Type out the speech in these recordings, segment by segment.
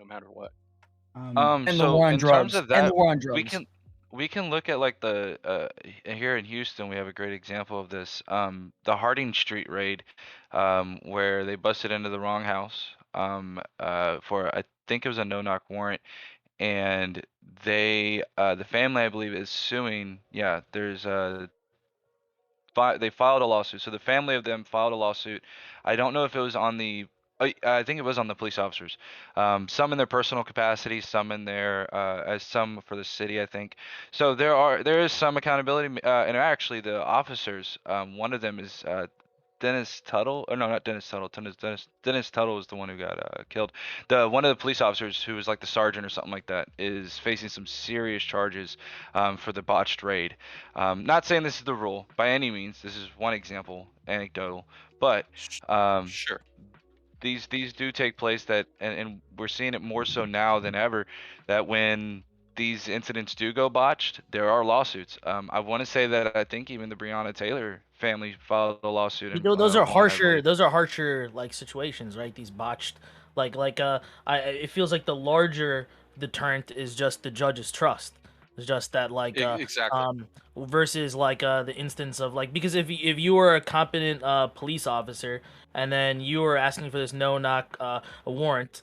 no matter what. And the So war on in terms drugs. of And the that, war on we drugs. can we can look at like the here in Houston, we have a great example of this. The Harding Street raid, where they busted into the wrong house, for I think it was a no-knock warrant, and the family I believe is suing. Yeah, there's they filed a lawsuit. So the family of them filed a lawsuit. I don't know if it was on the I think it was on the police officers. Some in their personal capacity, some in their as some for the city, I think. So there is some accountability, and actually the officers. One of them is Dennis Tuttle, or no, not Dennis Tuttle. Dennis Tuttle was the one who got killed. The one of the police officers who was like the sergeant or something like that is facing some serious charges for the botched raid. Not saying this is the rule by any means. This is one example, anecdotal, but um, Sure. these do take place that, and we're seeing it more so now than ever, that when these incidents do go botched, there are lawsuits. I want to say that I think even the Breonna Taylor family filed a lawsuit and Those are won, I harsher. believe. Those are harsher like situations, right? These botched, it feels like the larger deterrent is just the judge's trust. It's just that Exactly. versus the instance of because if you were a competent police officer and then you were asking for this no knock warrant,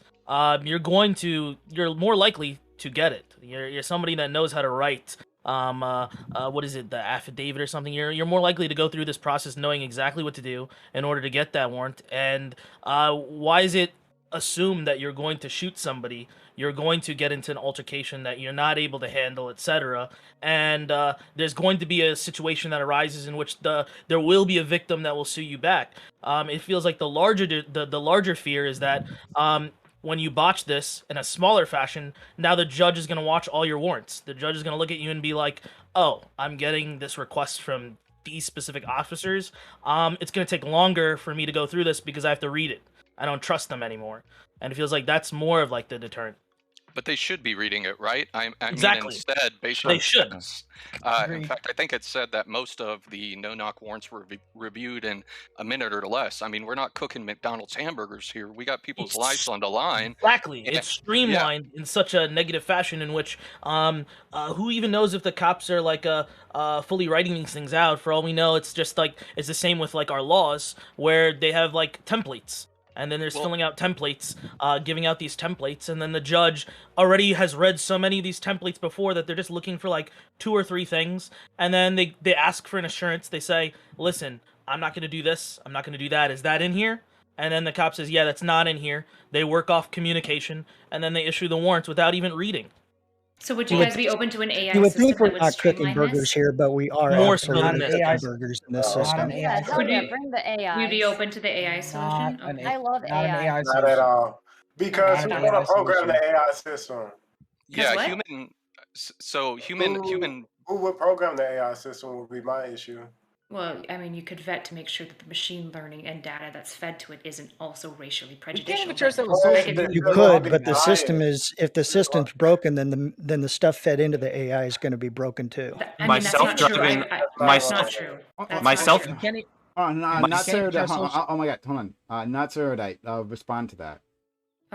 you're more likely to get it. You're somebody that knows how to write what is it, the affidavit or something. You're more likely to go through this process knowing exactly what to do in order to get that warrant. And why is it assumed that you're going to shoot somebody, you're going to get into an altercation that you're not able to handle, etc. And there's going to be a situation that arises in which there will be a victim that will sue you back. It feels like the larger fear is that when you botch this in a smaller fashion, now the judge is going to watch all your warrants. The judge is going to look at you and be like, "Oh, I'm getting this request from these specific officers. It's going to take longer for me to go through this because I have to read it. I don't trust them anymore." And it feels like that's more of the deterrent. But they should be reading it, right? I mean, Exactly. instead, based They on should. this, in Agreed. fact, I think it said that most of the no-knock warrants were reviewed in a minute or less. I mean, we're not cooking McDonald's hamburgers here. We got people's lives on the line. Exactly. Yeah, It's streamlined in such a negative fashion in which who even knows if the cops are fully writing these things out. For all we know, it's just it's the same with our laws where they have templates. And then there's Well, filling out templates, giving out these templates, and then the judge already has read so many of these templates before that they're just looking for 2 or 3 things, and then they ask for an assurance. They say, "Listen, I'm not going to do this. I'm not going to do that. Is that in here?" And then the cop says, "Yeah, that's not in here." They work off communication, and then they issue the warrants without even reading. So would you guys be open to an AI You would system think we're that would not cooking streamline burgers this? here, but we are More so absolutely than cooking this. burgers in this Not system. an Yeah, AI hell Would yeah, you bring the AI. you'd be open to the AI solution? Not an Okay. I love not an AI. AI Not at solution. all. Because Not who's an going AI to program solution. the AI system? yeah, what? human. Who would program the AI system would be my issue. Well, I mean, you could vet to make sure that the machine learning and data that's fed to it isn't also racially We can't prejudicial. even trust that with Well, social they- media. You they're could, all but the biased. system is if the system's broken, then the stuff fed into the AI is going to be broken too. I mean, that's not true. Self-driving- That's not true. That's my not self- true. You can't, Oh, no, not can't Cerodite. trust social- Oh my god, hold on. Not Cerodite. I'll respond to that.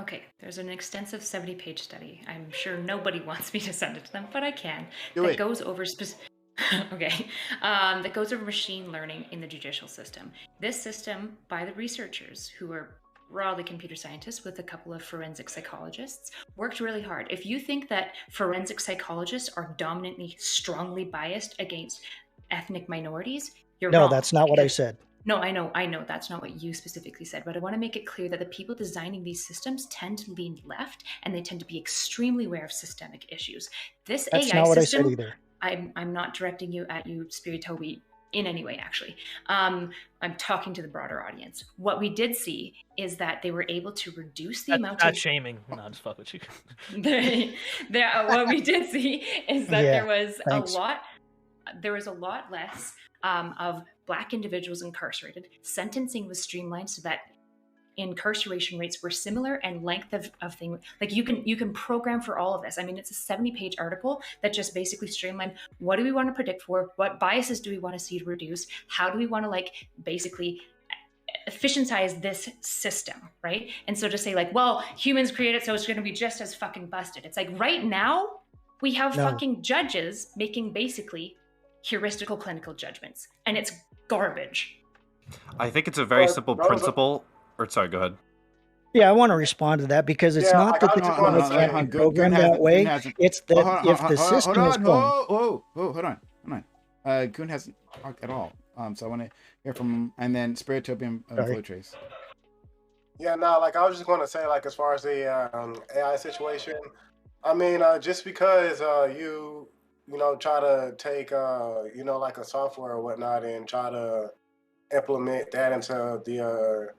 Okay, there's an extensive 70-page study. I'm sure nobody wants me to send it to them, but I can. Do that it. goes over that goes over machine learning in the judicial system. This system, by the researchers who are broadly computer scientists with a couple of forensic psychologists, worked really hard. If you think that forensic psychologists are dominantly, strongly biased against ethnic minorities, you're No, wrong. that's not what I because- said. No, I know that's not what you specifically said, but I want to make it clear that the people designing these systems tend to lean left and they tend to be extremely aware of systemic issues. This That's AI not what system, I said either. I'm not directing you at you, Spiritobi, in any way, actually. I'm talking to the broader audience. What we did see is that they were able to reduce the amount Not of shaming. No, just fuck with you. what we did see is that Yeah, there was thanks. a lot less of Black individuals incarcerated. Sentencing was streamlined so that incarceration rates were similar and length of thing. You can program for all of this. I mean, it's a 70-page article that just basically streamlined what do we want to predict for, what biases do we want to see to reduce, how do we want to basically efficientize this system, right? And so to say like, well, humans create it, so it's going to be just as fucking busted. It's like right now we have fucking judges making basically heuristical clinical judgments, and it's garbage. I think it's a very simple principle. Or sorry, go ahead. Yeah, I want to respond to that because it's not that the technology can't be programmed that way. It's that if the system is going. Hold on. Goon hasn't talked at all. So I want to hear from him, and then Spiritopian Flow Trace. Yeah, no, like I was just going to say, like as far as the AI situation, I mean, just because you try to take like a software or whatnot and try to implement that into the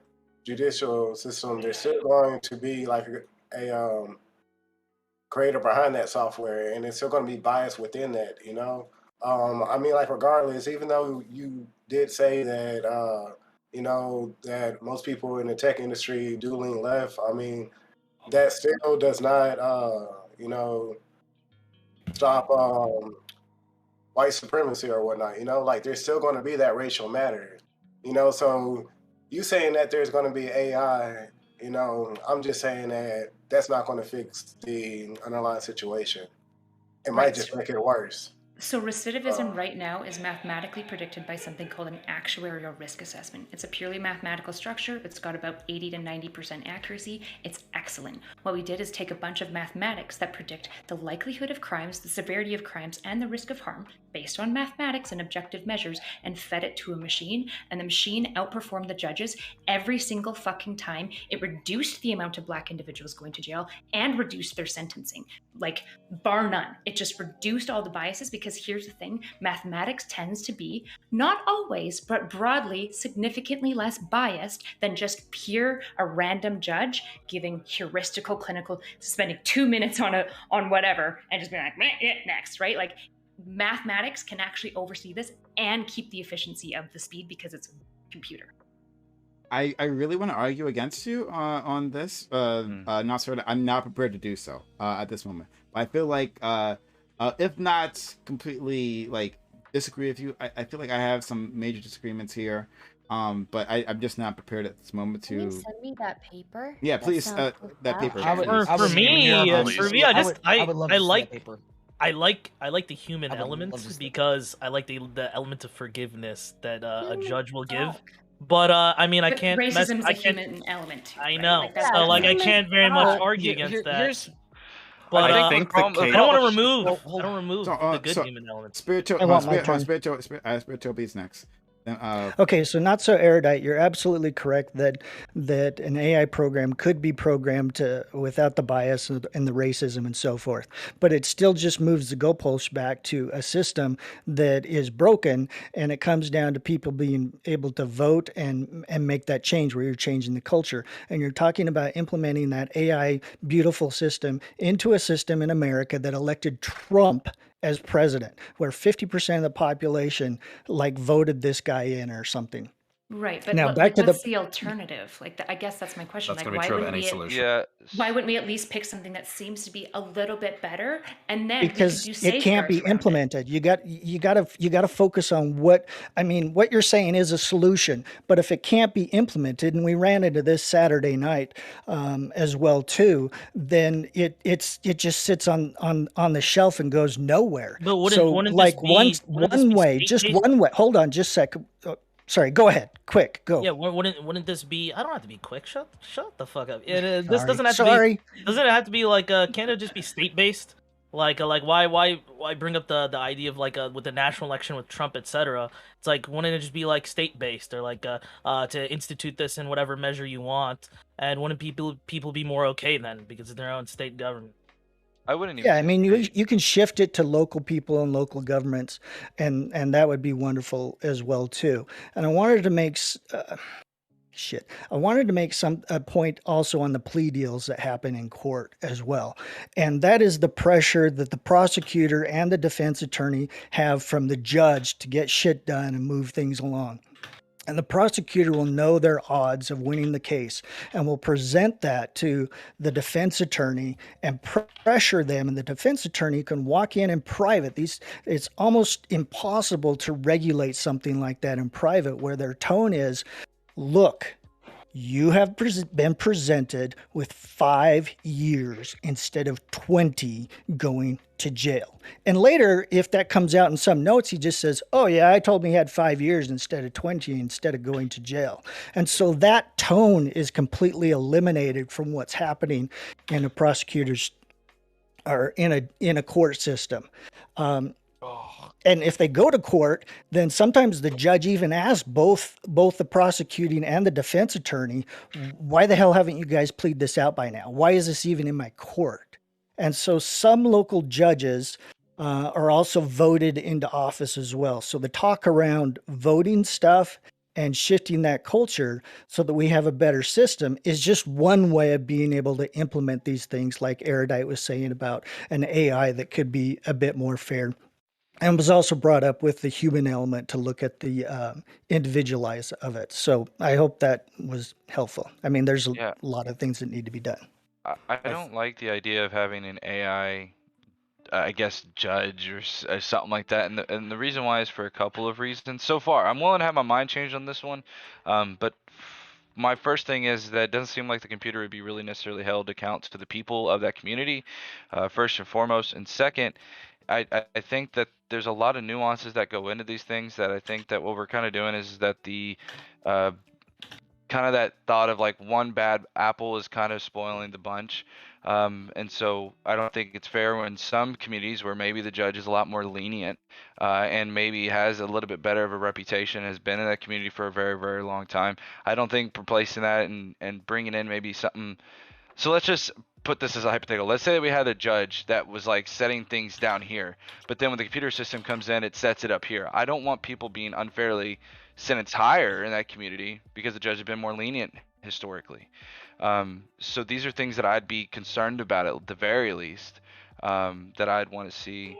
judicial system, there's still going to be like a creator behind that software, and it's still going to be biased within that, I mean, like regardless, even though you did say that that most people in the tech industry do lean left, I mean, that still does not stop white supremacy or whatnot, like there's still going to be that racial matter, so you saying that there's going to be AI, I'm just saying that that's not going to fix the underlying situation. It might just make it worse. So recidivism right now is mathematically predicted by something called an actuarial risk assessment. It's a purely mathematical structure. It's got about 80 to 90% accuracy. It's excellent. What we did is take a bunch of mathematics that predict the likelihood of crimes, the severity of crimes, and the risk of harm based on mathematics and objective measures, and fed it to a machine, and the machine outperformed the judges every single fucking time. It reduced the amount of Black individuals going to jail and reduced their sentencing, like bar none. It just reduced all the biases, because here's the thing, mathematics tends to be, not always, but broadly, significantly less biased than just a random judge giving heuristical clinical, spending 2 minutes on whatever and just being like, next, right? Like mathematics can actually oversee this and keep the efficiency of the speed because it's a computer. I really want to argue against you on this. Not sure that I'm not prepared to do so at this moment. But I feel like if not completely like disagree with you, I feel like I have some major disagreements here. But I'm just not prepared at this moment to. Can you send me that paper? Yeah, please. That paper. For me, I like the human elements because I like the element of forgiveness that a judge will give. But I mean, I can't. Racism is a human element too. I know. Right? So I can't very much argue against that. But I think I don't want to remove the good human elements. Spiritual Beast next. Okay, so not so erudite. You're absolutely correct that an AI program could be programmed without the bias and the racism and so forth, but it still just moves the goalpost back to a system that is broken, and it comes down to people being able to vote and make that change where you're changing the culture. And you're talking about implementing that AI beautiful system into a system in America that elected Trump as president, where 50% of the population voted this guy in or something. Right, but now back to what's the alternative? I guess that's my question. That's going to be true of any solution. Yeah. Why wouldn't we at least pick something that seems to be a little bit better, and then because it can't be implemented. You got to focus on what you're saying is a solution, but if it can't be implemented, and we ran into this Saturday night as well too, then it just sits on the shelf and goes nowhere. But wouldn't one way. Hold on, just a second. Sorry, go ahead. Quick, go. Yeah, wouldn't this be? I don't have to be quick. Shut the fuck up. This doesn't have to be. Doesn't it have to be can't it just be state based? Why bring up the idea of with the national election with Trump, etc. It's wouldn't it just be state based or to institute this in whatever measure you want? And wouldn't people be more okay then because of their own state government? I wouldn't even. Yeah, I mean, you can shift it to local people and local governments, and that would be wonderful as well too. And I wanted to make a point also on the plea deals that happen in court as well, and that is the pressure that the prosecutor and the defense attorney have from the judge to get shit done and move things along. And the prosecutor will know their odds of winning the case and will present that to the defense attorney and pressure them. And the defense attorney can walk in private. It's almost impossible to regulate something like that in private, where their tone is, look, you have been presented with 5 years instead of 20 going to jail. And later, if that comes out in some notes, he just says, oh yeah, I told him he had 5 years instead of 20 instead of going to jail. And so that tone is completely eliminated from what's happening in a prosecutor's or in a court system. And if they go to court, then sometimes the judge even asks both the prosecuting and the defense attorney, why the hell haven't you guys plead this out by now? Why is this even in my court? And so some local judges are also voted into office as well. So the talk around voting stuff and shifting that culture so that we have a better system is just one way of being able to implement these things, like Erudite was saying about an AI that could be a bit more fair. And was also brought up with the human element to look at the individualize of it. So I hope that was helpful. I mean, there's a lot of things that need to be done. I don't like the idea of having an AI, I guess, judge or something like that. And the reason why is for a couple of reasons. So far, I'm willing to have my mind changed on this one. But my first thing is that it doesn't seem like the computer would be really necessarily held to account to the people of that community, first and foremost. And second, I think that there's a lot of nuances that go into these things that I think that what we're kind of doing is that the kind of that thought of like one bad apple is kind of spoiling the bunch. And so I don't think it's fair when some communities where maybe the judge is a lot more lenient and maybe has a little bit better of a reputation, has been in that community for a very, very long time. I don't think replacing that and bringing in maybe something. So let's just put this as a hypothetical. Let's say that we had a judge that was like setting things down here, but then when the computer system comes in, it sets it up here. I don't want people being unfairly sentenced higher in that community because the judge has been more lenient historically. So these are things that I'd be concerned about at the very least, that I'd want to see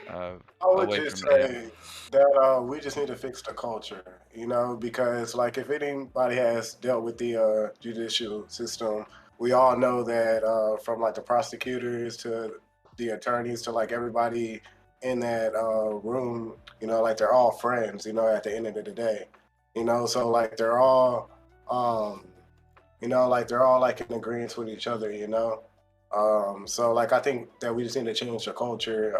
I would away just from AI. say that we just need to fix the culture, because like if anybody has dealt with the judicial system, we all know that from like the prosecutors to the attorneys to like everybody in that room, like they're all friends, at the end of the day, so like they're all, like they're all like in agreement with each other, so like I think that we just need to change the culture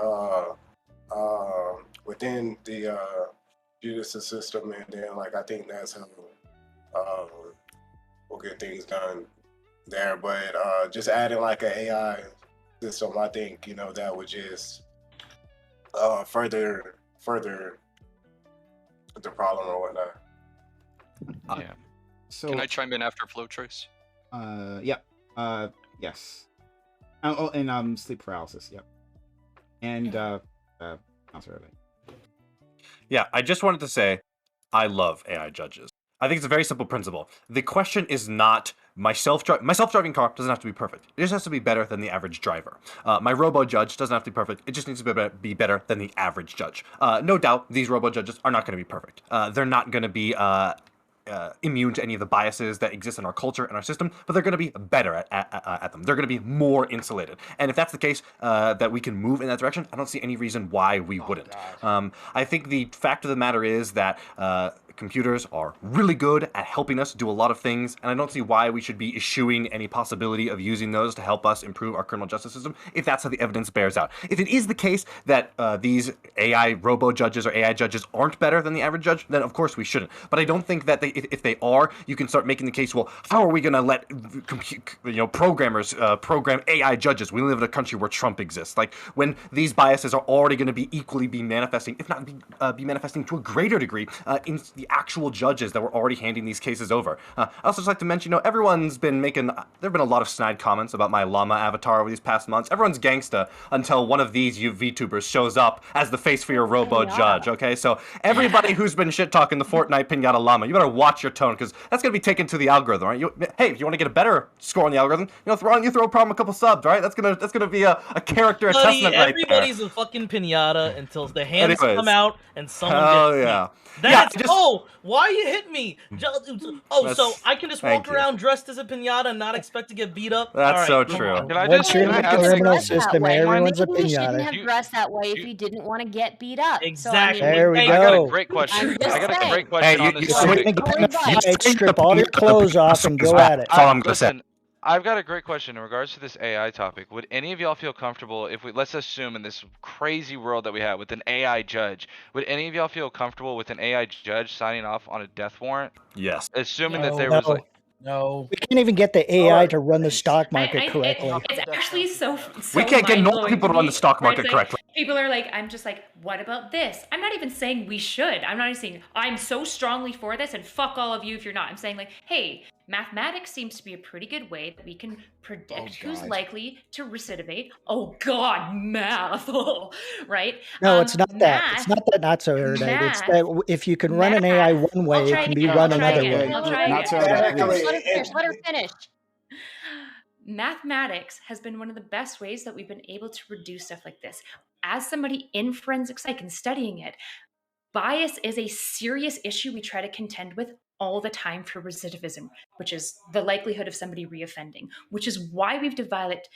within the judicial system, and then like I think that's how we'll get things done there. But just adding like an AI system, I think that would just further the problem or whatnot. Yeah. So Can I chime in after Flow Trace? yeah. Yes. And sleep paralysis. Yep. And answer it. Yeah, I just wanted to say, I love AI judges. I think it's a very simple principle. The question is not my self-driving car doesn't have to be perfect. It just has to be better than the average driver. My robo judge doesn't have to be perfect. It just needs to be better than the average judge. No doubt, these robo judges are not going to be perfect. They're not going to be immune to any of the biases that exist in our culture and our system, but they're going to be better at them. They're going to be more insulated. And if that's the case, that we can move in that direction, I don't see any reason why we wouldn't. I think the fact of the matter is that computers are really good at helping us do a lot of things, and I don't see why we should be eschewing any possibility of using those to help us improve our criminal justice system if that's how the evidence bears out. If it is the case that these AI robo judges or AI judges aren't better than the average judge, then of course we shouldn't. But I don't think that if they are, you can start making the case, well, how are we going to let programmers program AI judges? We live in a country where Trump exists. Like, when these biases are already going to be equally manifesting, if not be manifesting to a greater degree in the actual judges that were already handing these cases over. I also just like to mention, everyone's been making, there have been a lot of snide comments about my llama avatar over these past months. Everyone's gangsta until one of these VTubers shows up as the face for your robo judge, okay? So everybody who's been shit-talking the Fortnite Pinata llama, you better watch your tone, because that's going to be taken to the algorithm, right? Hey, if you want to get a better score on the algorithm, throw a problem a couple subs, right? That's gonna be a character assessment right there. Everybody's a fucking pinata until the hands Anyways, come out and someone hell gets yeah. beat. That's No! Why you hit me? Oh, so I can just Thank walk you. around dressed as a pinata and not expect to get beat up? That's so come true. on. Can I Once just you're can in I the ask a criminal question? system, way. everyone's a Maybe you shouldn't pinata. have dressed that way if you didn't want to get beat up. Exactly. So, I mean, There we Hey, I got a go. great question. I'm just I got a saying. great question on you this If you're swing topic. gonna get in a Only fight, strip all your clothes off and go at it. That's all I'm gonna say. Listen, I've got a great question in regards to this AI topic. Would any of y'all feel comfortable if let's assume in this crazy world that we have with an AI judge, would any of y'all feel comfortable with an AI judge signing off on a death warrant? Yes. Assuming that No. there was like, No. We can't even get the AI to run the stock market correctly. It's actually so We can't get normal mind-blowing people to to run me, the stock where it's market like, correctly. people are like, I'm just like, what about this? I'm not even saying we should. I'm not even saying I'm so strongly for this and fuck all of you if you're not. I'm saying like, hey, mathematics seems to be a pretty good way that we can predict who's God. likely to recidivate. Oh God, math, right? No, it's not that. Math, It's not so erudite. It's math, that if you can run an AI math. one way, I'll it try can again, be I'll run try another again, way. I'll try Not so again. erudite, Let please. her finish. Let her finish. Mathematics has been one of the best ways that we've been able to reduce stuff like this. As somebody in forensic psych and studying it, bias is a serious issue we try to contend with all the time for recidivism, which is the likelihood of somebody reoffending, which is why we've developed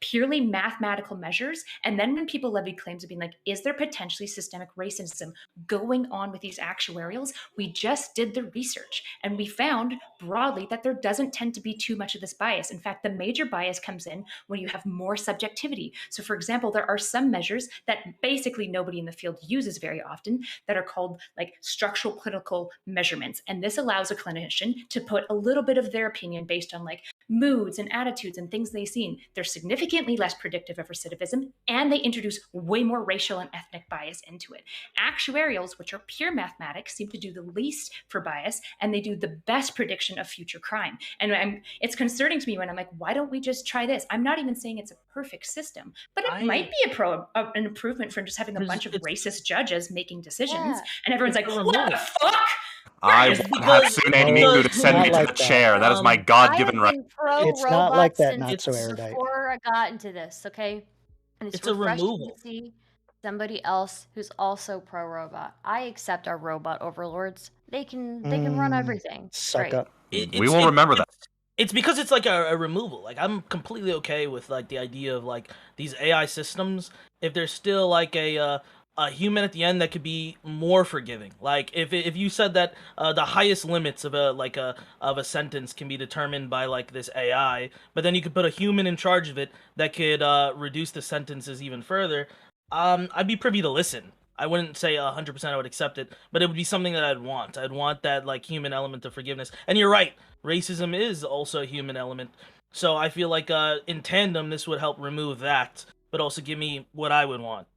purely mathematical measures. And then when people levy claims of being like, is there potentially systemic racism going on with these actuarials? We just did the research and we found broadly that there doesn't tend to be too much of this bias. In fact, the major bias comes in when you have more subjectivity. So for example, there are some measures that basically nobody in the field uses very often that are called like structural clinical measurements. And this allows a clinician to put a little bit of their opinion based on like moods and attitudes and things they've seen. They're significantly less predictive of recidivism, and they introduce way more racial and ethnic bias into it. Actuarials, which are pure mathematics, seem to do the least for bias, and they do the best prediction of future crime. And it's concerning to me when I'm like, why don't we just try this? I'm not even saying it's a perfect system, but it might be an improvement from just having a bunch of racist judges making decisions, and everyone's like, what the fuck? I It's want because- Hatsune because- Miku to send not me to like the that. chair. That is my God-given I right. have been pro It's not like robots that, since not so erudite. before I got into this, okay? And It's a refreshing removal. to see somebody else who's also pro robot. I accept our robot overlords. They can run everything. Suck Great. up. We will remember that. It's because it's like a removal. Like I'm completely okay with like the idea of like these AI systems if there's still like a human at the end that could be more forgiving. Like if you said that the highest limits of a sentence can be determined by like this AI, but then you could put a human in charge of it that could reduce the sentences even further, I'd be privy to listen. I wouldn't say 100% I would accept it, but it would be something that I'd want. I'd want that like human element of forgiveness. And you're right, racism is also a human element. So I feel like in tandem this would help remove that, but also give me what I would want.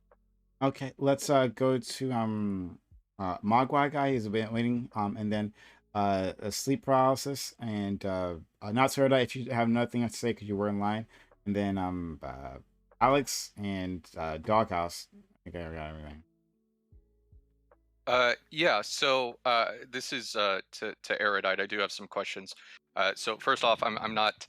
Okay, let's go to Mogwai guy. He's been waiting. And then a sleep paralysis and not sure if you have nothing to say because you were in line. And then Alex and Doghouse. Okay, I got everything. Yeah, so this is to Erudite. I do have some questions. So first off, I'm not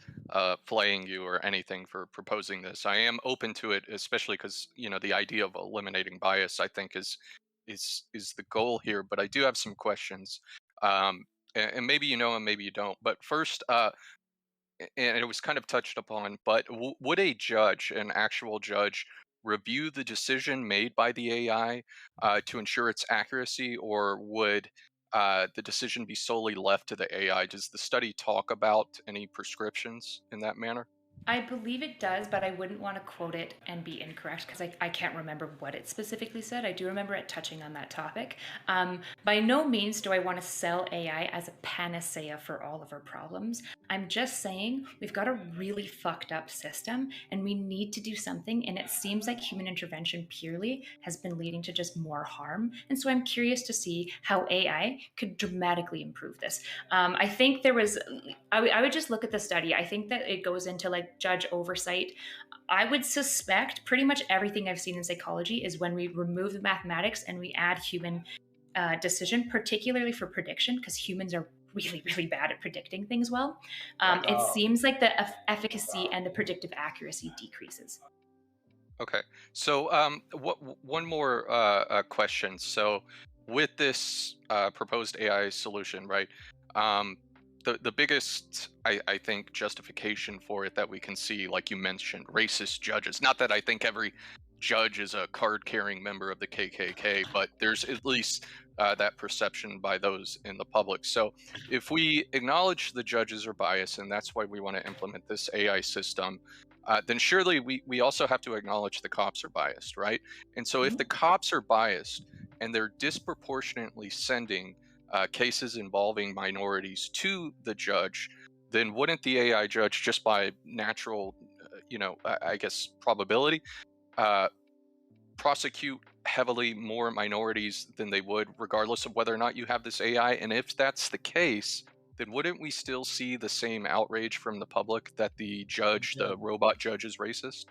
flaying you or anything for proposing this. I am open to it, especially because the idea of eliminating bias, I think, is the goal here. But I do have some questions, and maybe you know and maybe you don't. But first, and it was kind of touched upon, but would a judge, an actual judge, review the decision made by the AI to ensure its accuracy, or would the decision be solely left to the AI? Does the study talk about any prescriptions in that manner? I believe it does, but I wouldn't want to quote it and be incorrect because I can't remember what it specifically said. I do remember it touching on that topic. By no means do I want to sell AI as a panacea for all of our problems. I'm just saying we've got a really fucked up system and we need to do something. And it seems like human intervention purely has been leading to just more harm. And so I'm curious to see how AI could dramatically improve this. I think there was, I would just look at the study. I think that it goes into like judge oversight. I would suspect pretty much everything I've seen in psychology is when we remove the mathematics and we add human decision, particularly for prediction, because humans are really, really bad at predicting things well. It seems like the efficacy and the predictive accuracy decreases. Okay, so one more question. So with this proposed AI solution, right? The biggest, I think, justification for it that we can see, like you mentioned, racist judges. Not that I think every judge is a card-carrying member of the KKK, but there's at least that perception by those in the public. So if we acknowledge the judges are biased, and that's why we want to implement this AI system, then surely we also have to acknowledge the cops are biased, right? And so if the cops are biased and they're disproportionately sending cases involving minorities to the judge, then wouldn't the AI judge, just by natural, I guess, probability, prosecute heavily more minorities than they would, regardless of whether or not you have this AI? And if that's the case, then wouldn't we still see the same outrage from the public that the judge, the robot judge, is racist?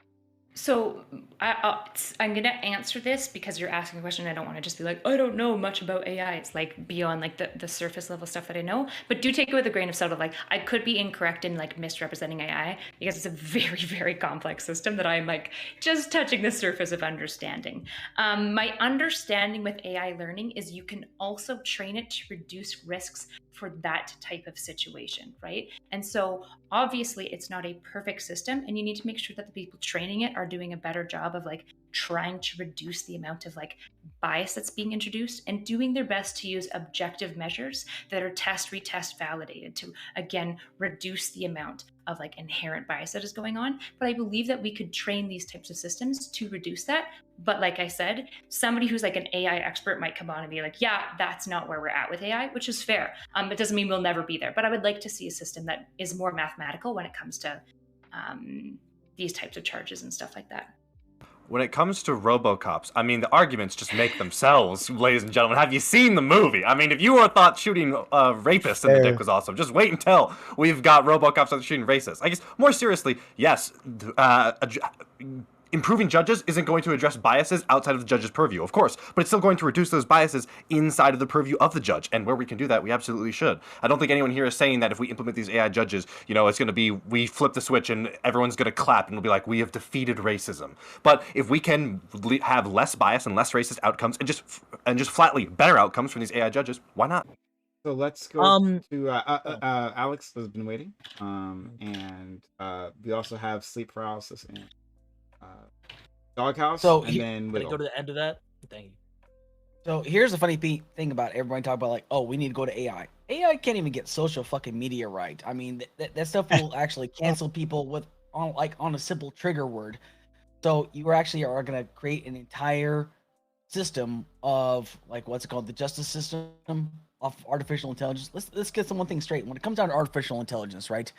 So I'm going to answer this because you're asking a question. I don't want to just be like, I don't know much about AI. It's like beyond like the surface level stuff that I know, but do take it with a grain of salt of like, I could be incorrect in like misrepresenting AI because it's a very, very complex system that I'm like just touching the surface of understanding. My understanding with AI learning is you can also train it to reduce risks for that type of situation, right? And so obviously it's not a perfect system, and you need to make sure that the people training it are doing a better job of like trying to reduce the amount of like bias that's being introduced and doing their best to use objective measures that are test, retest, validated to again reduce the amount of like inherent bias that is going on. But I believe that we could train these types of systems to reduce that. But like I said, somebody who's like an AI expert might come on and be like, yeah, that's not where we're at with AI, which is fair. It doesn't mean we'll never be there, but I would like to see a system that is more mathematical when it comes to these types of charges and stuff like that. When it comes to RoboCops, I mean, the arguments just make themselves, ladies and gentlemen. Have you seen the movie? I mean, if you thought shooting rapists in the dick was awesome, just wait until we've got RoboCops that are shooting racists. I guess, more seriously, yes, improving judges isn't going to address biases outside of the judge's purview, of course, but it's still going to reduce those biases inside of the purview of the judge, and where we can do that, we absolutely should. I don't think anyone here is saying that if we implement these AI judges, it's going to be, we flip the switch and everyone's going to clap and we'll be like, we have defeated racism. But if we can have less bias and less racist outcomes and just flatly better outcomes from these AI judges, why not? So let's go to Alex has been waiting, and we also have sleep paralysis and Doghouse, So and then go to the end of that. Thank you. So here's the funny thing about everybody talking about like, oh, we need to go to AI. AI can't even get social fucking media right. I mean, that stuff will actually cancel people on a simple trigger word. So you actually are going to create an entire system of like, what's it called, the justice system of artificial intelligence. Let's get one thing straight. When it comes down to artificial intelligence, right?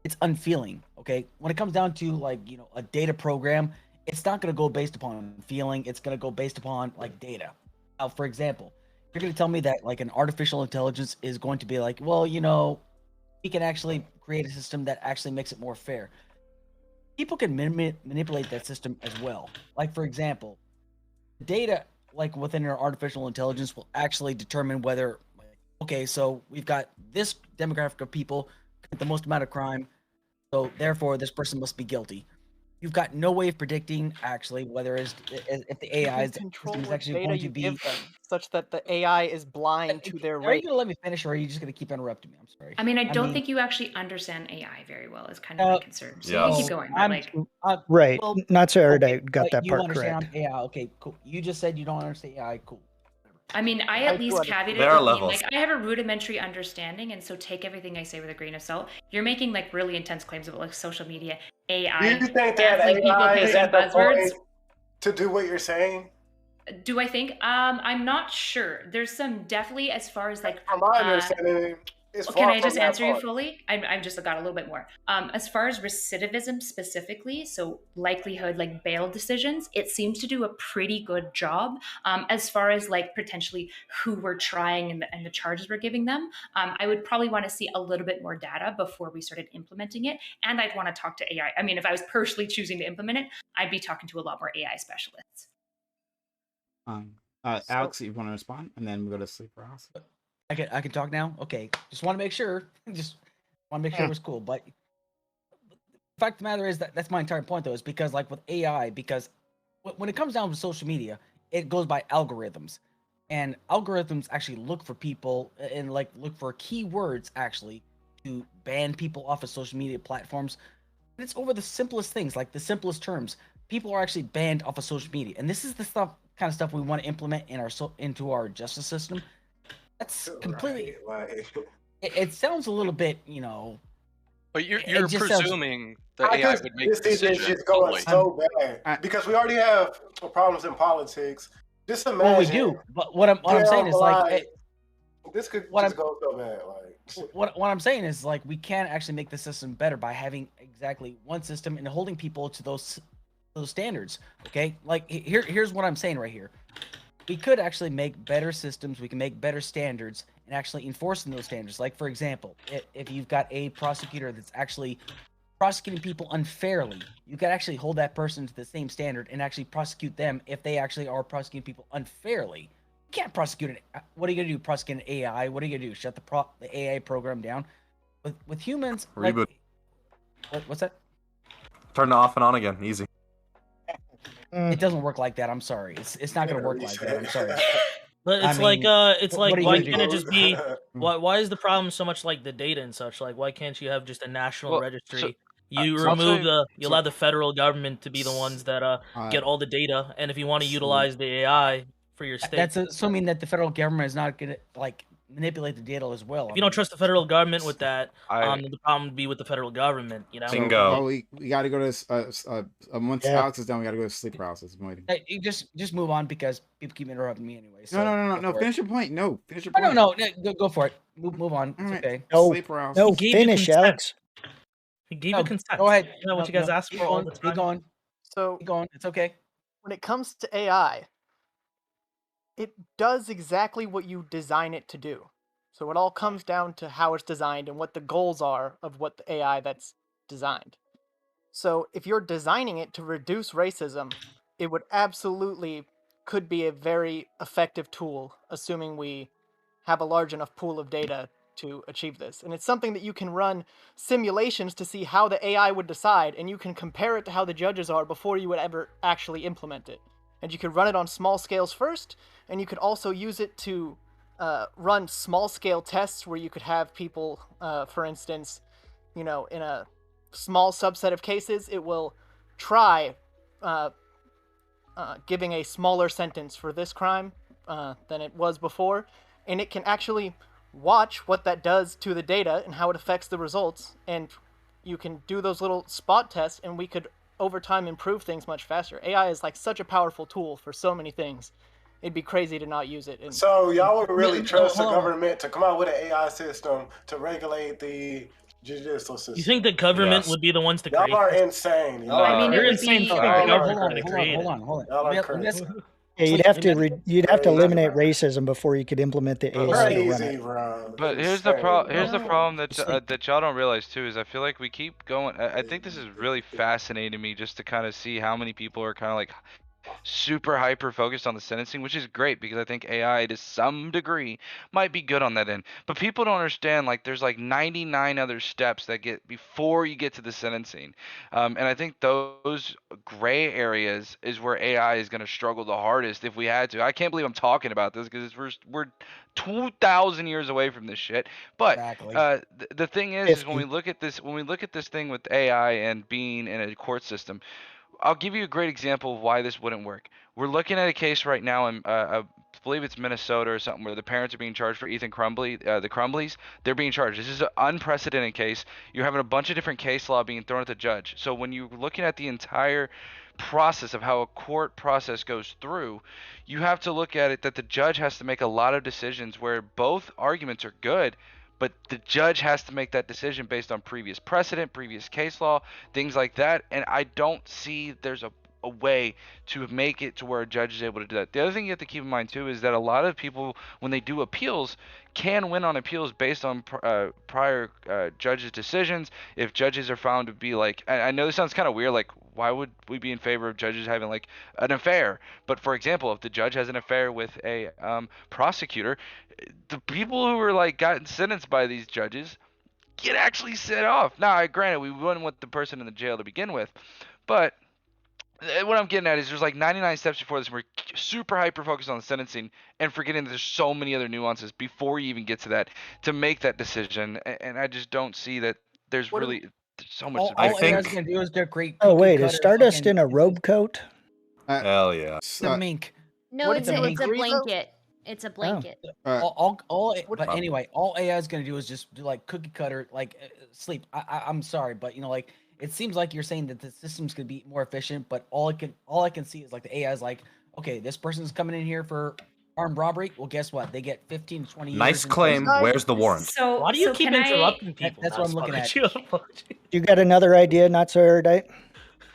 It's unfeeling. Okay. When it comes down to like a data program, it's not going to go based upon feeling. It's going to go based upon like data. Now, for example, you're going to tell me that like an artificial intelligence is going to be like, well, we can actually create a system that actually makes it more fair. People can manipulate that system as well. Like, for example, data like within our artificial intelligence will actually determine whether, okay, so we've got this demographic of people commit the most amount of crime, so therefore this person must be guilty. You've got no way of predicting actually whether if the AI is actually going to be such that the AI is blind to their Are you going to let me finish, or are you just going to keep interrupting me? I'm sorry. I mean, I don't think you actually understand AI very well. Is kind of my concern. So you can keep going. Right. Well, Not so Erudite okay, got that you part understand correct. AI. Okay, cool. You just said you don't understand AI. Cool. I mean, I at least caveated There are it with being levels. like, I have a rudimentary understanding, and so take everything I say with a grain of salt. You're making like really intense claims about like social media, AI. Do you think that definitely people AI is picking at the buzzwords. point to do what you're saying? Do I think? I'm not sure. There's some definitely as far as like. From my understanding, it's Can far I from just that answer you part. fully? I've just got a little bit more. As far as recidivism specifically, so likelihood, like bail decisions, it seems to do a pretty good job. As far as like potentially who we're trying and the charges we're giving them, I would probably want to see a little bit more data before we started implementing it. And I'd want to talk to AI. I mean, if I was personally choosing to implement it, I'd be talking to a lot more AI specialists. Alex, you want to respond, and then we go to sleep paralysis. I can talk now. Okay, just want to make sure. Just want to make sure it was cool. But the fact of the matter is that's my entire point, though, is because like with AI, because when it comes down to social media, it goes by algorithms. and algorithms actually look for people and like look for keywords actually to ban people off of social media platforms. And it's over the simplest things, like the simplest terms. People are actually banned off of social media, and this is the kind of stuff we want to implement in our into our justice system. That's completely. It sounds a little bit, But you're presuming the I AI just would make this is decisions. just going Only. so bad because we already have problems in politics. Just imagine. Well, we do, but what I'm saying is like this could what just go so bad. Like what I'm saying is like we can actually make the system better by having exactly one system and holding people to those standards. Okay, like here's what I'm saying right here. We could actually make better systems. We can make better standards and actually enforcing those standards. Like for example, if you've got a prosecutor that's actually prosecuting people unfairly, you could actually hold that person to the same standard and actually prosecute them if they actually are prosecuting people unfairly. You can't prosecute it. What are you gonna do? Prosecute an AI? What are you gonna do? Shut the AI program down? With humans, Reboot. Like, what's that? Turn it off and on again. Easy. It doesn't work like that. I'm sorry. It's not gonna work like that. I'm sorry. But it's I mean, why can't it just be why is the problem so much like the data and such? Like why can't you have just a national registry? You allow the federal government to be the ones that get all the data, and if you want to utilize the AI for your state, that's assuming that the federal government is not gonna like manipulate the data as well. If you don't trust the federal government with that, the problem would be with the federal government. Bingo. Oh, we got to go to once Alex is done, we got to go to sleep paralysis. I'm waiting. Hey, you just move on because people keep interrupting me anyway. So No. Finish your point. No, finish your point. No. Go for it. Move on. It's okay. No, sleep paralysis. no, finish, Alex. He gave you consent. Go ahead. You know what you guys ask for all the time. Keep going. So keep going. It's okay. When it comes to AI, it does exactly what you design it to do. So it all comes down to how it's designed and what the goals are of what the AI that's designed. So if you're designing it to reduce racism, it would absolutely could be a very effective tool, assuming we have a large enough pool of data to achieve this. And it's something that you can run simulations to see how the AI would decide, and you can compare it to how the judges are before you would ever actually implement it. And you could run it on small scales first, and you could also use it to run small scale tests where you could have people, for instance, in a small subset of cases, it will try giving a smaller sentence for this crime than it was before, and it can actually watch what that does to the data and how it affects the results, and you can do those little spot tests, and we could over time improve things much faster. AI is like such a powerful tool for so many things. It'd be crazy to not use it. So y'all would really trust the government to come out with an AI system to regulate the judicial system? You think the government would be the ones to create? Y'all are insane. You're insane. Hold on. Yeah, you'd have to eliminate racism before you could implement the AI to run it. But here's the problem that y'all don't realize too is I feel like we keep going. I think this is really fascinating to me just to kind of see how many people are kind of like super hyper focused on the sentencing, which is great because I think AI to some degree might be good on that end. But people don't understand like there's like 99 other steps that get before you get to the sentencing. And I think those gray areas is where AI is going to struggle the hardest if we had to. I can't believe I'm talking about this because we're 2,000 years away from this shit. But the thing is when we look at this thing with AI and being in a court system, I'll give you a great example of why this wouldn't work. We're looking at a case right now in, I believe it's Minnesota or something, where the parents are being charged for Ethan Crumbley, the Crumbleys. They're being charged. This is an unprecedented case. You're having a bunch of different case law being thrown at the judge. So when you're looking at the entire process of how a court process goes through, you have to look at it that the judge has to make a lot of decisions where both arguments are good, but the judge has to make that decision based on previous precedent, previous case law, things like that. And I don't see there's a way to make it to where a judge is able to do that. The other thing you have to keep in mind too is that a lot of people, when they do appeals, can win on appeals based on prior judges' decisions. If judges are found to be like, I know this sounds kind of weird, like why would we be in favor of judges having like an affair? But for example, if the judge has an affair with a prosecutor, the people who are like gotten sentenced by these judges get actually set off. Now, granted, we wouldn't want the person in the jail to begin with, but what I'm getting at is there's like 99 steps before this. We're super hyper focused on the sentencing and forgetting that there's so many other nuances before you even get to that to make that decision. And I just don't see that there's What do- really there's so much. All, I all AI is think- gonna do is they're great. Oh cookie wait, is cutter Stardust fucking- in a robe coat? Hell yeah. It's a mink. No, What it's is a, it, it's a agree, though? blanket. It's a blanket. But anyway, all AI is gonna do is just do like cookie cutter, like sleep. I'm sorry, but you know, like it seems like you're saying that the system's gonna be more efficient, but all I can see is like the AI is like, okay, this person's coming in here for armed robbery. Well, guess what? They get 15 to 20 years. Nice in claim. prison. Where's the warrant? So Why do you so keep can interrupting people? That's what I'm looking at. You got another idea, not so erudite?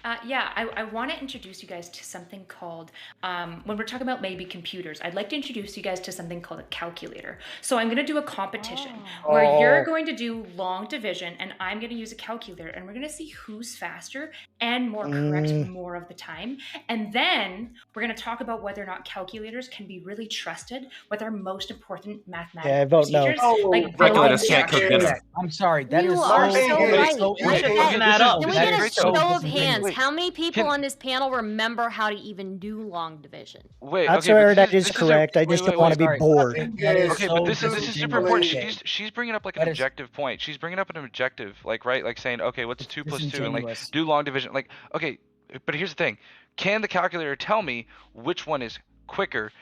I want to introduce you guys to something called, when we're talking about maybe computers, I'd like to introduce you guys to something called a calculator. So I'm going to do a competition where you're going to do long division and I'm going to use a calculator and we're going to see who's faster and more correct more of the time. And then we're going to talk about whether or not calculators can be really trusted with our most important mathematical Yeah, I vote no. procedures. Like Calculators can't cook structure. dinner. I'm sorry. That You is are so, so that is right. so We should incorrect. fucking that up. Can we That get a is so show of disingenuous. hands? Wait, How many people can- on this panel remember how to even do long division? Wait, Not okay, so but erudite this is is correct. I wait, just wait, don't want to be sorry. bored. That is Okay, so but this is super important. disingenuous. She's bringing up like an That is- objective point. She's bringing up an objective, like right, like saying, okay, what's 2 plus 2, and like disingenuous. do long division. Like, okay, but here's the thing: can the calculator tell me which one is quicker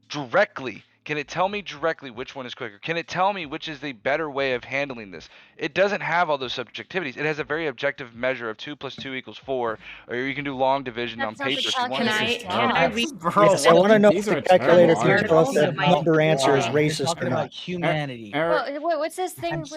directly? Can it tell me directly which one is quicker? Can it tell me which is the better way of handling this? It doesn't have all those subjectivities. It has a very objective measure of 2 plus 2 equals 4, or you can do long division on That's not the paper if you want calculator. to. Can I read Bro, Yes, I want to know if these the are calculator terrible can tell if arguments. the number answer is You're You're racist talking or about not. humanity. Well, what's this thing with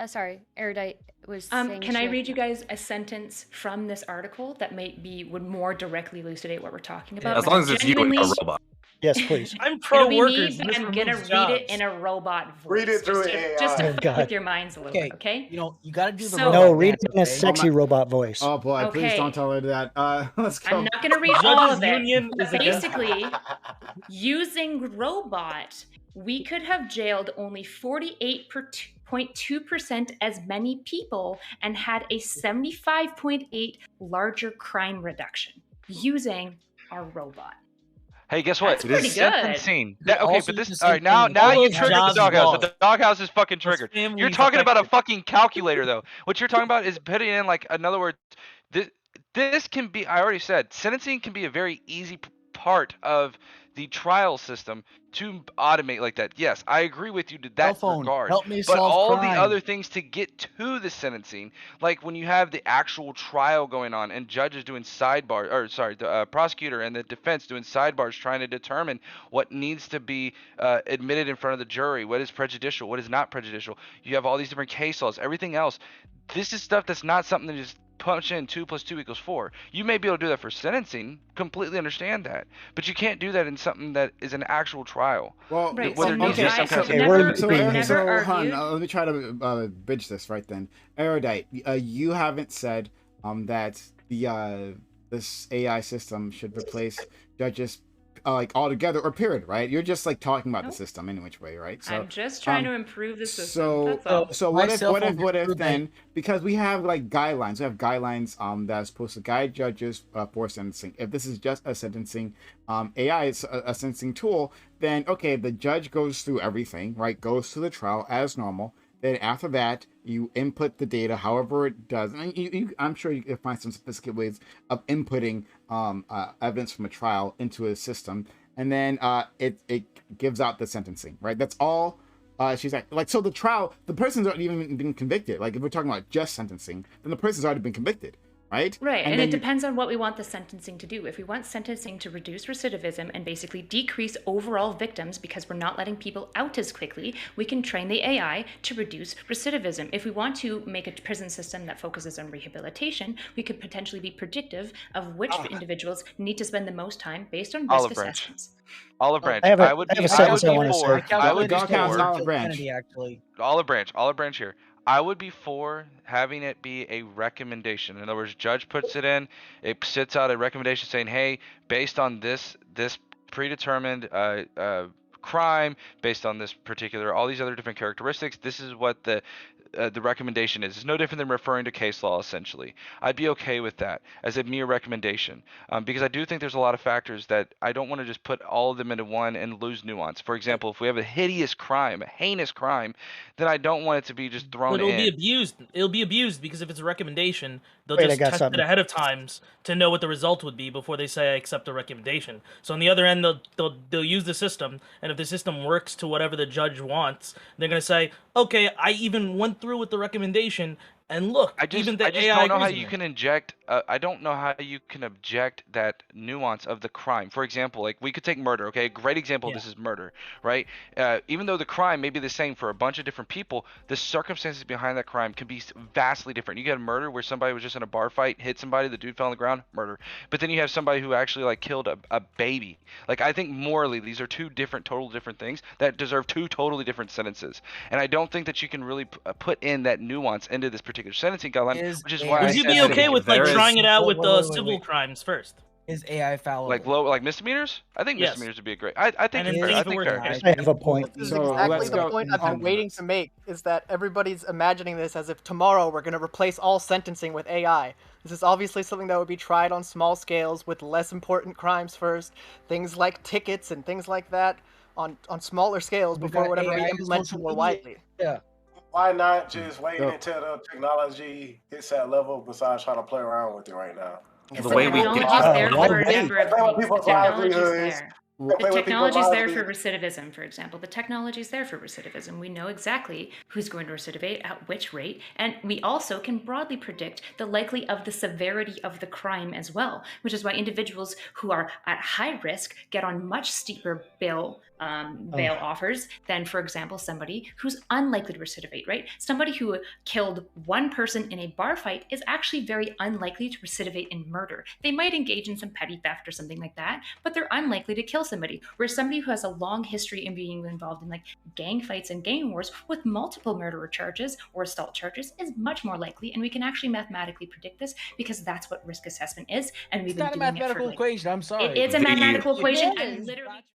sorry. Erudite was saying? Can I she- read you guys a sentence from this article that would more directly elucidate what we're talking about? as long as it's you and not a robot. Yes, please. I'm It'll pro be workers. me, This but I'm gonna removes read it jobs. in a robot voice. Read it through just to AI. fuck God. with your minds a little Okay, bit, okay? you know, you gotta do the So- robot No, read dance, it in a okay? sexy robot voice. Oh boy, please Okay. don't tell her that. Let's go. I'm not gonna read all Judges of it. Union but is against- basically, using robot, we could have jailed only 48.2% as many people and had a 75.8 larger crime reduction using our robot. Hey, guess what? That's pretty good. Sentencing. Okay, also but use this. the All same right, now thing. now All you those triggered the jobs doghouse. lost. The doghouse is fucking Those triggered. You're families talking about a affected. fucking calculator, though. What you're talking about is putting in, like, in other words, this can be. I already said, sentencing can be a very easy part of the trial system to automate like that. Yes, I agree with you to Cell that phone, regard. help me But solve all crime. the other things to get to the sentencing, like when you have the actual trial going on and judges doing sidebar, or sorry, the prosecutor and the defense doing sidebars trying to determine what needs to be admitted in front of the jury, what is prejudicial, what is not prejudicial. You have all these different case laws, everything else. This is stuff that's not something that just punch in 2 plus 2 equals 4. You may be able to do that for sentencing, completely understand that, but you can't do that in something that is an actual trial. Well, Right, where so there needs to be some kind of okay, never, we're- so, we've so- never so argued. hon, let me try to bridge this right then. Erudite, you haven't said that the this AI system should replace judges like altogether or period, right? You're just like talking about the Nope. system in which way, right? So I'm just trying to improve the system. So, That's all. so My what if, cell what if, phone what if proved that- then? Because we have like guidelines. We have guidelines that's supposed to guide judges for sentencing. If this is just a sentencing AI, it's a sentencing tool. Then okay, the judge goes through everything, right? Goes through the trial as normal. Then after that, you input the data, however it does. And I'm sure you can find some sophisticated ways of inputting evidence from a trial into a system, and then it gives out the sentencing, right? That's all. She's like, so the trial, the person's already even been convicted. Like if we're talking about just sentencing, then the person's already been convicted, right? Right, and then it depends on what we want the sentencing to do. If we want sentencing to reduce recidivism and basically decrease overall victims because we're not letting people out as quickly, we can train the AI to reduce recidivism. If we want to make a prison system that focuses on rehabilitation, we could potentially be predictive of which individuals need to spend the most time based on risk Olive branch. assessments. Olive Branch. I have a would sentence be I wanna for. say. I would be Dog house, for. Olive Branch. Kennedy, actually. Olive Branch here. I would be for having it be a recommendation. In other words, judge puts it in, it sits out a recommendation saying, hey, based on this predetermined crime, based on this particular, all these other different characteristics, this is what the the recommendation is. It's no different than referring to case law, essentially. I'd be okay with that as a mere recommendation, because I do think there's a lot of factors that I don't want to just put all of them into one and lose nuance. For example, if we have a hideous crime, a heinous crime, then I don't want it to be just But thrown it'll be in. abused. It'll be abused because if it's a recommendation, they'll Wait, I just got test something. it ahead of times to know what the result would be before they say I accept the recommendation. So on the other end, they'll use the system, and if the system works to whatever the judge wants, they're gonna say, okay, I even went through with the recommendation, and look, even the I just AI don't know how agrees with you me. can inject. I don't know how you can object that nuance of the crime. For example, like we could take murder. Okay, a great example of Yeah. this is murder, right? Even though the crime may be the same for a bunch of different people, the circumstances behind that crime can be vastly different. You get a murder where somebody was just in a bar fight, hit somebody, the dude fell on the ground, murder. But then you have somebody who actually like killed a baby. Like I think morally, these are two total different things that deserve two totally different sentences. And I don't think that you can really put in that nuance into this particular sentencing guideline, which is why Would I you said be that okay with like there trying is- it out Wait, with wait, the wait, wait, civil wait. crimes first? Is AI fallible? like misdemeanors. I think Yes. misdemeanors would be a great. I think And it's then fair. things I to think work fair. on. I have a point. This is So exactly let's the go. point I've been waiting to make, is that everybody's imagining this as if tomorrow we're going to replace all sentencing with AI. This is obviously something that would be tried on small scales with less important crimes first, things like tickets and things like that on smaller scales We before it got would ever AI be and implemented social more media. widely. Yeah. Why not just wait So- until the technology hits that level besides trying to play around with it right now? Because The the way we technology's get- there why for a wait? number of Play with things. The people's technology's livelihoods. there. Play The with people's technology's there for livelihoods. recidivism, for example. The technology's there for recidivism. We know exactly who's going to recidivate at which rate, and we also can broadly predict the likely of the severity of the crime as well, which is why individuals who are at high risk get on much steeper bail offers than, for example, somebody who's unlikely to recidivate, right? Somebody who killed one person in a bar fight is actually very unlikely to recidivate in murder. They might engage in some petty theft or something like that, but they're unlikely to kill somebody. Whereas somebody who has a long history in being involved in like gang fights and gang wars with multiple murder charges or assault charges is much more likely, and we can actually mathematically predict this because that's what risk assessment is, and we've It's been not a doing it for mathematical like, equation. I'm sorry. it's a The- mathematical equation, It and is. literally